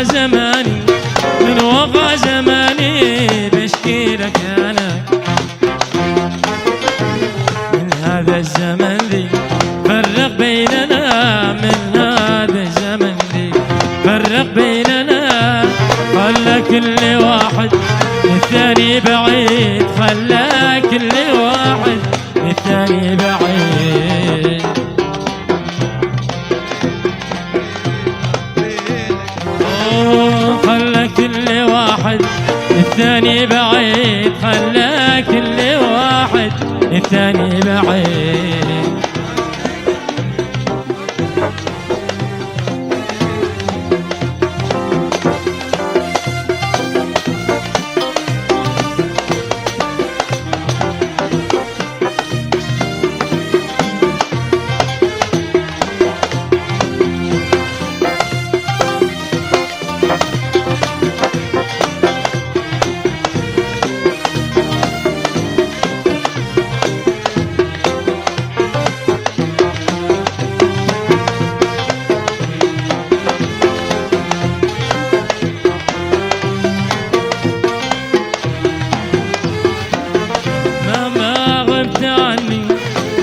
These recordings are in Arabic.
زماني من وقع زماني بشكي لك أنا من هذا الزمن ذي فرق بيننا، من هذا الزمن ذي فرق بيننا، خلى كل واحد الثاني بعيد، خلى كل واحد الثاني بعيد. خلى كل واحد الثاني بعيد، خلى كل واحد الثاني بعيد.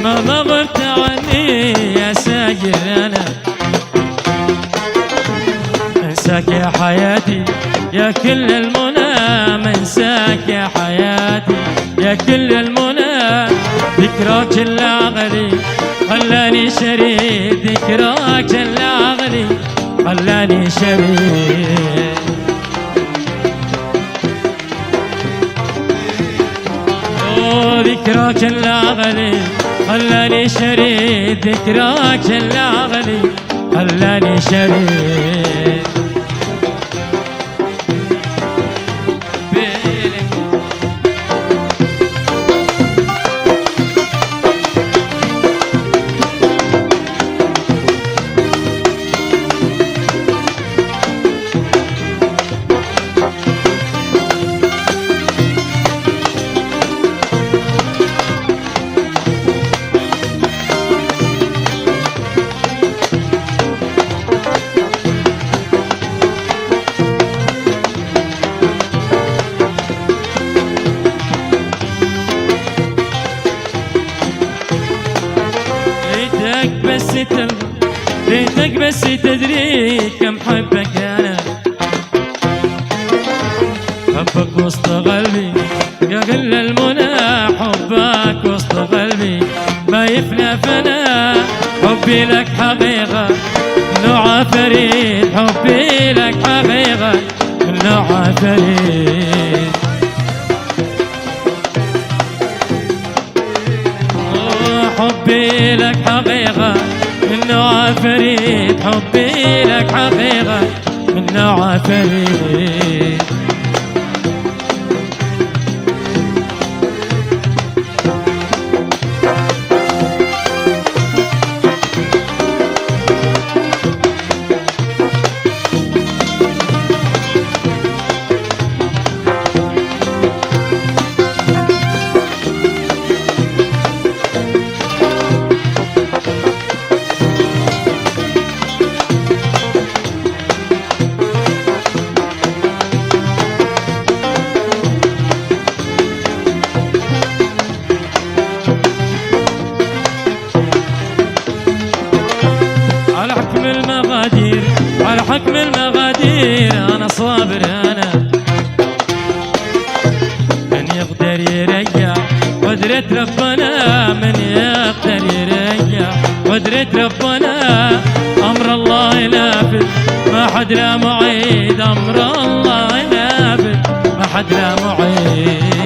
ما غبت عني يا ساجر، أنا انساك يا حياتي يا كل المنى، منساك يا حياتي يا كل المنى. ذكراك العغلي خلاني شريد، ذكراك العغلي خلاني شريد. ذكراك العغلي خلاني شريد، ذكراك العغلي خلاني شريد. ريتك بس تدري كم حبك أنا، حبك وسط قلبي يا غل المنى، حبك وسط قلبي ما يفنى فنا. حبي لك حقيقة نوع فريد، حبي لك حقيقة نوع فريد. حبي لك حقيقة من نوع فريد، حبي لك حقيقة من نوع فريد. قدرة ربنا من يقدر يريح، قدرة ربنا أمر الله نافذ ما حد لا معيد، أمر الله نافذ ما حد لا معيد.